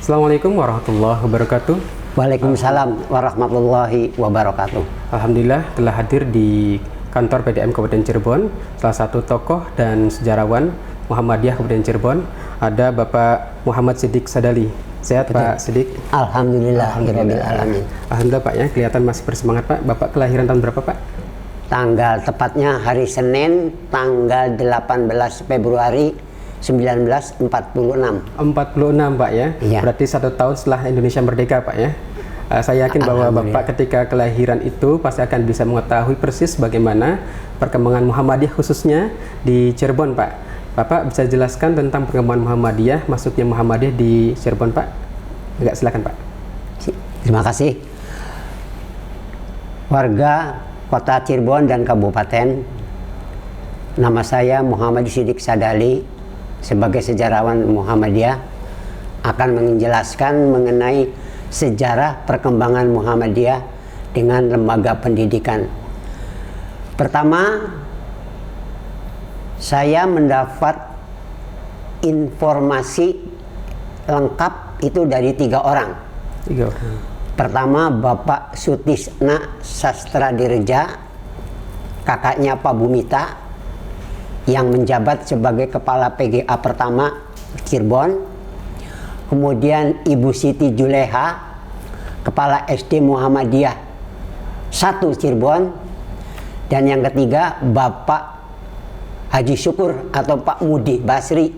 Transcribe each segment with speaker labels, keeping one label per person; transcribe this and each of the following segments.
Speaker 1: Assalamualaikum warahmatullahi wabarakatuh.
Speaker 2: Waalaikumsalam warahmatullahi wabarakatuh.
Speaker 1: Alhamdulillah telah hadir di kantor PDM Kabupaten Cirebon salah satu tokoh dan sejarawan Muhammadiyah Kabupaten Cirebon, ada Bapak Muhammad Siddiq Sadali. Sehat Pak Siddiq?
Speaker 2: Alhamdulillah. Alamin.
Speaker 1: Alhamdulillah Pak ya, kelihatan masih bersemangat Pak. Bapak kelahiran tahun berapa Pak?
Speaker 2: Tanggal tepatnya hari Senin tanggal 18 Februari 1946.
Speaker 1: 46 Pak ya?
Speaker 2: Iya.
Speaker 1: Berarti 1 tahun setelah Indonesia merdeka Pak ya? Saya yakin bahwa Bapak ketika kelahiran itu pasti akan bisa mengetahui persis bagaimana perkembangan Muhammadiyah khususnya di Cirebon Pak. Bapak bisa jelaskan tentang perkembangan Muhammadiyah, masuknya Muhammadiyah di Cirebon Pak? Enggak, silakan Pak.
Speaker 2: Terima kasih. Warga Kota Cirebon dan Kabupaten, nama saya Muhammad Siddiq Sadali. Sebagai sejarawan Muhammadiyah akan menjelaskan mengenai sejarah perkembangan Muhammadiyah dengan lembaga pendidikan. Pertama, saya mendapat informasi lengkap itu dari 3 orang.
Speaker 1: 3 orang.
Speaker 2: Pertama, Bapak Sutisna Sastradireja, kakaknya Pak Bumita, yang menjabat sebagai Kepala PGA pertama Cirebon. Kemudian Ibu Siti Juleha, Kepala SD Muhammadiyah 1 Cirebon. Dan yang ketiga, Bapak Haji Syukur atau Pak Mudi Basri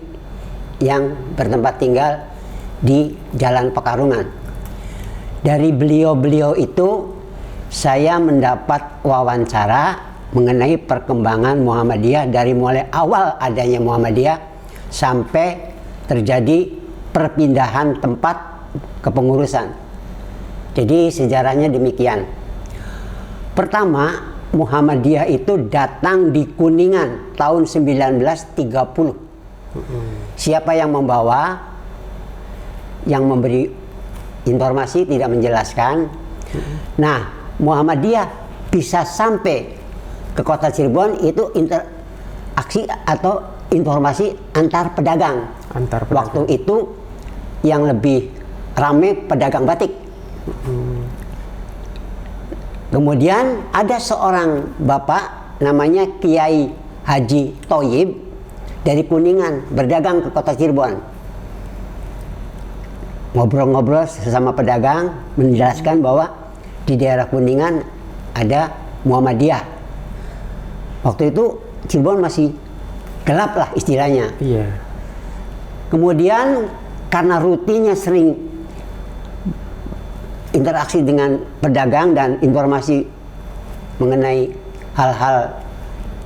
Speaker 2: yang bertempat tinggal di Jalan Pekarungan. Dari beliau-beliau itu saya mendapat wawancara mengenai perkembangan Muhammadiyah dari mulai awal adanya Muhammadiyah sampai terjadi perpindahan tempat kepengurusan. Jadi sejarahnya demikian. Pertama, Muhammadiyah itu datang di Kuningan tahun 1930. Siapa yang membawa, yang memberi informasi tidak menjelaskan. Nah, Muhammadiyah bisa sampai ke Kota Cirebon itu interaksi atau informasi antar pedagang. Waktu itu yang lebih ramai pedagang batik. Kemudian ada seorang bapak namanya Kiai Haji Toyib dari Kuningan berdagang ke Kota Cirebon. Ngobrol-ngobrol sesama pedagang menjelaskan bahwa di daerah Kuningan ada Muhammadiyah. Waktu itu Cirebon masih gelap lah istilahnya.
Speaker 1: Iya.
Speaker 2: Kemudian karena rutinnya sering interaksi dengan pedagang dan informasi mengenai hal-hal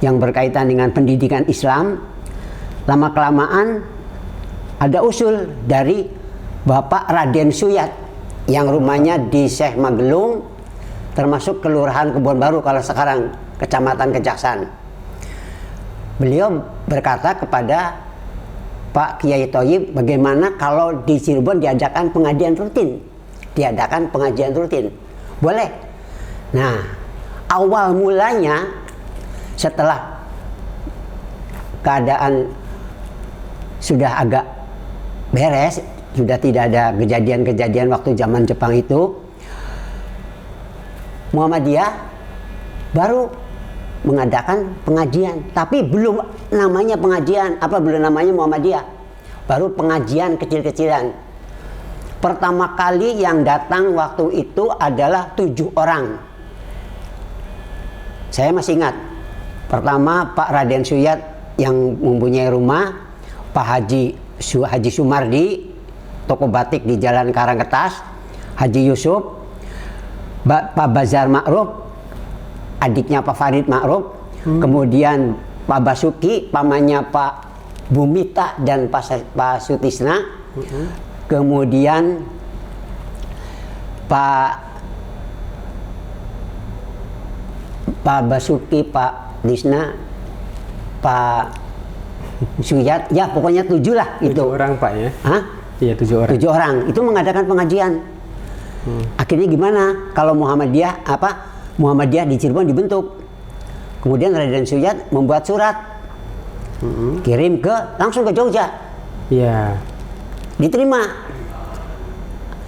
Speaker 2: yang berkaitan dengan pendidikan Islam, lama-kelamaan ada usul dari Bapak Raden Suyat yang rumahnya di Syekh Magelung, termasuk Kelurahan Kebon Baru kalau sekarang Kecamatan Kejaksaan. Beliau berkata kepada Pak Kiai Toyib, bagaimana kalau di Cirebon diadakan pengajian rutin? Diadakan pengajian rutin. Boleh. Nah, awal mulanya setelah keadaan sudah agak beres, sudah tidak ada kejadian-kejadian waktu zaman Jepang itu, Muhammadiyah baru mengadakan pengajian, tapi belum namanya pengajian, belum namanya Muhammadiyah, baru pengajian kecil-kecilan. Pertama kali yang datang waktu itu adalah 7 orang. Saya masih ingat. Pertama Pak Raden Suyat yang mempunyai rumah, Pak Haji Sumardi, toko batik di Jalan Karangketas, Haji Yusuf, Pak Bazar Ma'ruf, adiknya Pak Farid Ma'ruf, kemudian Pak Basuki, pamannya Pak Bumita dan Pak Sutisna, kemudian Pak Basuki, Pak Disna, Pak Suyat, ya pokoknya 7 lah itu.
Speaker 1: 7 orang Pak ya?
Speaker 2: Hah?
Speaker 1: Iya 7 orang.
Speaker 2: 7 orang itu mengadakan pengajian. Akhirnya gimana? Kalau Muhammadiyah di Cirebon dibentuk. Kemudian Raden Suyat membuat surat, kirim langsung ke Jogja.
Speaker 1: Iya.
Speaker 2: Diterima.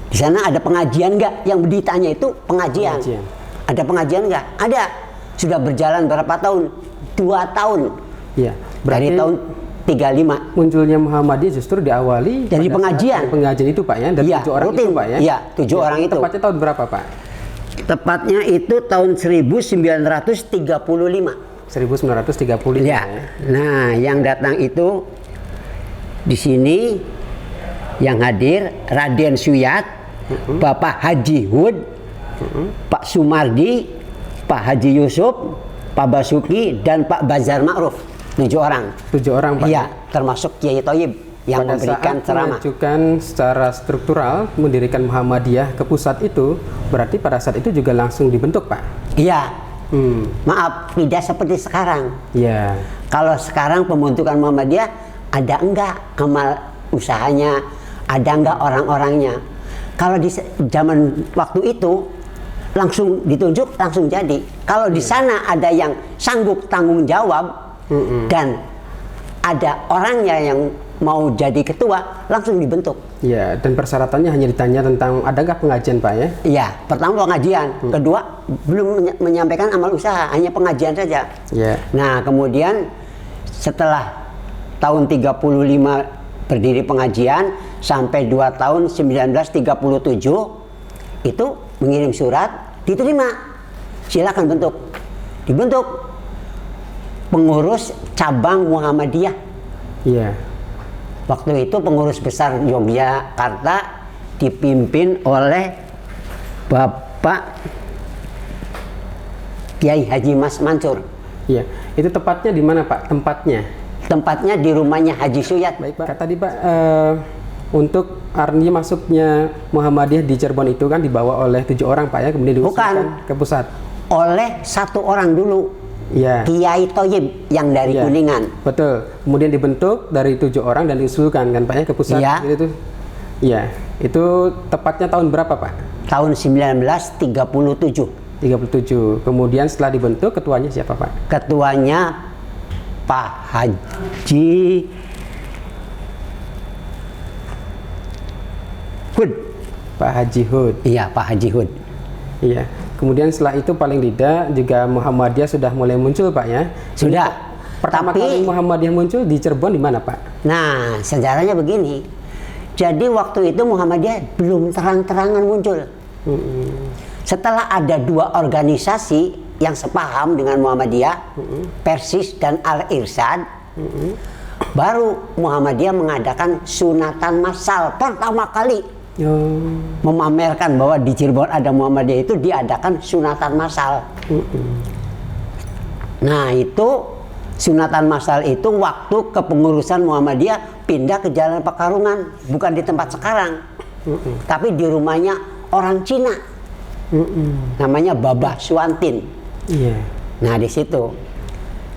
Speaker 2: Di sana ada pengajian nggak? Yang ditanya itu pengajian. Ada pengajian nggak? Ada. Sudah berjalan berapa tahun? 2 tahun.
Speaker 1: Iya.
Speaker 2: Dari tahun 35.
Speaker 1: Munculnya Muhammadiyah justru diawali
Speaker 2: dari pengajian.
Speaker 1: Dari pengajian itu Pak ya, dari 7 orang
Speaker 2: rutin.
Speaker 1: itu Pak ya.
Speaker 2: Iya, 7 orang itu.
Speaker 1: Tepatnya tahun berapa Pak?
Speaker 2: Tepatnya itu tahun 1935.
Speaker 1: 1935
Speaker 2: ya. Nah, yang datang itu di sini yang hadir Raden Suyat, Bapak Haji Hud, Pak Sumardi, Pak Haji Yusuf, Pak Basuki, dan Pak Bazar Ma'ruf. 7 orang.
Speaker 1: 7 orang Pak.
Speaker 2: Iya, termasuk Kiai Thoyib yang memberikan ceramah.
Speaker 1: Mengajukan secara struktural mendirikan Muhammadiyah ke pusat itu, berarti pada saat itu juga langsung dibentuk Pak?
Speaker 2: Iya. Maaf, tidak seperti sekarang.
Speaker 1: Iya.
Speaker 2: Kalau sekarang pembentukan Muhammadiyah ada enggak amal usahanya, ada enggak orang-orangnya. Kalau di zaman waktu itu langsung ditunjuk, langsung jadi. Kalau di sana ada yang sanggup tanggung jawab dan ada orangnya yang mau jadi ketua, langsung dibentuk.
Speaker 1: Iya, dan persyaratannya hanya ditanya tentang ada nggak pengajian Pak ya?
Speaker 2: Iya, pertama pengajian, kedua belum menyampaikan amal usaha, hanya pengajian saja.
Speaker 1: Iya.
Speaker 2: Nah, kemudian setelah tahun 35 berdiri pengajian sampai 2 tahun 1937 itu mengirim surat, diterima. Silakan bentuk. Dibentuk pengurus cabang Muhammadiyah.
Speaker 1: Iya.
Speaker 2: Waktu itu pengurus besar Yogyakarta dipimpin oleh Bapak Kiai Haji Mas Mansur.
Speaker 1: Iya. Itu tepatnya di mana Pak? Tempatnya?
Speaker 2: Tempatnya di rumahnya Haji Suyat.
Speaker 1: Baik Pak. Tadi Pak, untuk artinya masuknya Muhammadiyah di Cirebon itu kan dibawa oleh 7 orang Pak ya, kemudian diusulkan ke pusat.
Speaker 2: Oleh 1 orang dulu.
Speaker 1: Iya.
Speaker 2: Kiai Thoyib yang dari Kuningan.
Speaker 1: Betul. Kemudian dibentuk dari 7 orang dan diusulkan kan Pak ya ke pusat. Gitu. Iya. Itu tepatnya tahun berapa Pak?
Speaker 2: Tahun 1937.
Speaker 1: 37. Kemudian setelah dibentuk ketuanya siapa Pak?
Speaker 2: Ketuanya Pak Haji Hud.
Speaker 1: Pak Haji Hud.
Speaker 2: Iya, Pak Haji Hud.
Speaker 1: Iya. Kemudian setelah itu paling tidak juga Muhammadiyah sudah mulai muncul Pak ya.
Speaker 2: Sudah.
Speaker 1: Pertama kali Muhammadiyah muncul di Cirebon di mana Pak?
Speaker 2: Nah, sejarahnya begini. Jadi waktu itu Muhammadiyah belum terang-terangan muncul. Setelah ada 2 organisasi yang sepaham dengan Muhammadiyah, Persis dan Al-Irsyad, baru Muhammadiyah mengadakan sunatan massal pertama kali. Memamerkan bahwa di Cirebon ada Muhammadiyah itu diadakan sunatan massal. Nah, itu sunatan massal itu waktu kepengurusan Muhammadiyah pindah ke Jalan Pekarungan, bukan di tempat sekarang, tapi di rumahnya orang Cina, namanya Babah Suantin. Nah, di situ.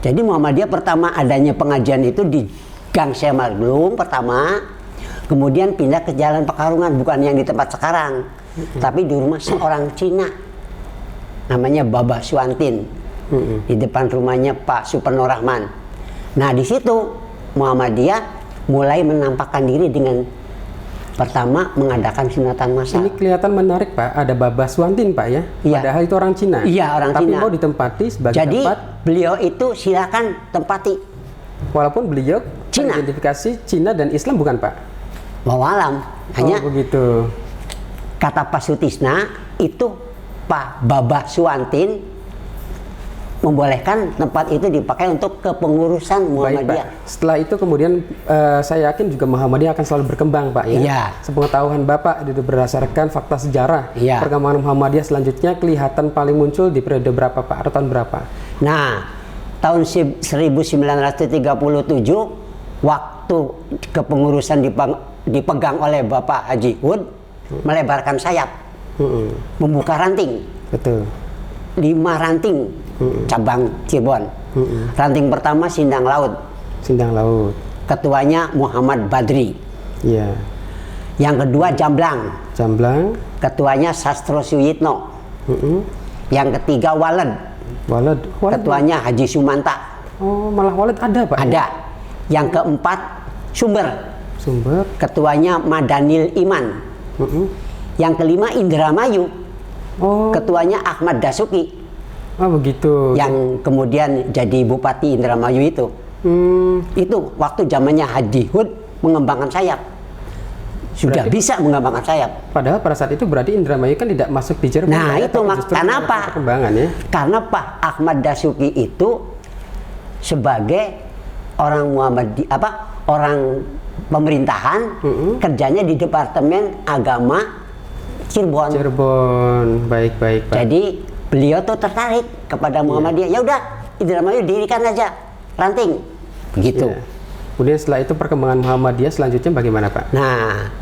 Speaker 2: Jadi Muhammadiyah pertama adanya pengajian itu di Gang Semarglung pertama. Kemudian pindah ke Jalan Pekarungan, bukan yang di tempat sekarang, tapi di rumah seorang Cina, namanya Babah Suantin, di depan rumahnya Pak Suparno Rahman. Nah, di situ Muhammadiyah mulai menampakkan diri dengan pertama mengadakan sunatan massal.
Speaker 1: Ini kelihatan menarik Pak, ada Babah Suantin Pak ya?
Speaker 2: Iya.
Speaker 1: Padahal itu orang Cina.
Speaker 2: Iya, orang
Speaker 1: Tapi
Speaker 2: Cina.
Speaker 1: mau ditempati sebagai
Speaker 2: Jadi,
Speaker 1: tempat.
Speaker 2: beliau itu silakan tempati.
Speaker 1: Walaupun beliau
Speaker 2: Cina.
Speaker 1: Identifikasi Cina dan Islam bukan Pak?
Speaker 2: Wawalam, hanya
Speaker 1: begitu.
Speaker 2: Kata Pak Sutisna itu Pak Babah Suantin membolehkan tempat itu dipakai untuk kepengurusan Muhammadiyah.
Speaker 1: Baik, Pak. Setelah itu kemudian saya yakin juga Muhammadiyah akan selalu berkembang Pak ya.
Speaker 2: Iya.
Speaker 1: Sepengetahuan Bapak itu berdasarkan fakta sejarah.
Speaker 2: Iya.
Speaker 1: Perkembangan Muhammadiyah selanjutnya kelihatan paling muncul di periode berapa Pak? Atau tahun berapa?
Speaker 2: Nah, tahun 1937 waktu kepengurusan dipegang oleh Bapak Haji Hud, melebarkan sayap, membuka ranting.
Speaker 1: Betul.
Speaker 2: 5 ranting cabang Cirebon. Ranting pertama Sindang Laut.
Speaker 1: Sindang Laut.
Speaker 2: Ketuanya Muhammad Badri.
Speaker 1: Iya.
Speaker 2: Yang kedua Jamblang.
Speaker 1: Jamblang.
Speaker 2: Ketuanya Sastro Suyitno. Yang ketiga Waled.
Speaker 1: Waled.
Speaker 2: Ketuanya Haji Sumanta.
Speaker 1: Oh, malah Waled ada Pak?
Speaker 2: Ada. Yang keempat Sumber.
Speaker 1: Sumber.
Speaker 2: Ketuanya Madanil Iman. Yang kelima Indramayu.
Speaker 1: Oh,
Speaker 2: Ketuanya Ahmad Dasuki
Speaker 1: oh begitu.
Speaker 2: yang kemudian jadi Bupati Indramayu itu. Itu waktu zamannya Haji Hud mengembangkan sayap. Sudah
Speaker 1: Berarti-
Speaker 2: bisa mengembangkan sayap.
Speaker 1: Padahal pada saat itu berarti Indramayu kan tidak masuk di Cirebon.
Speaker 2: Nah,
Speaker 1: Pak, ya,
Speaker 2: itu
Speaker 1: tapi
Speaker 2: mak-
Speaker 1: justru
Speaker 2: kenapa?
Speaker 1: Perkembangan ya.
Speaker 2: Karena Pak Ahmad Dasuki itu sebagai orang orang pemerintahan, kerjanya di Departemen Agama Cirebon.
Speaker 1: Cirebon, baik-baik Pak.
Speaker 2: Jadi beliau tuh tertarik kepada Muhammadiyah. Ya udah, Indramayu dirikan aja ranting. Begitu.
Speaker 1: Iya. Kemudian setelah itu perkembangan Muhammadiyah selanjutnya bagaimana Pak?
Speaker 2: Nah,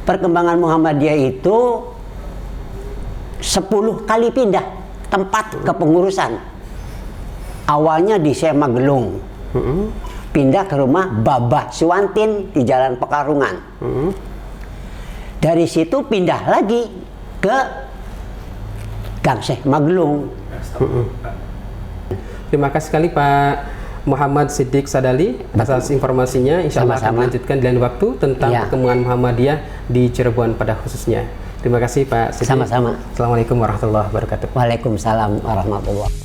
Speaker 2: perkembangan Muhammadiyah itu 10 kali pindah tempat kepengurusan. Awalnya di Semagelung, pindah ke rumah Babah Suwantin di Jalan Pekarungan. Dari situ pindah lagi ke Gang Syekh Magelung.
Speaker 1: Terima kasih sekali Pak Muhammad Siddiq Sadali atas informasinya. Insya Allah akan
Speaker 2: Sama-sama.
Speaker 1: melanjutkan di lain waktu tentang
Speaker 2: Iya.
Speaker 1: perkembangan Muhammadiyah di Cirebon pada khususnya. Terima kasih Pak Siddiq.
Speaker 2: Sama-sama.
Speaker 1: Assalamualaikum warahmatullahi wabarakatuh.
Speaker 2: Waalaikumsalam warahmatullahi wabarakatuh.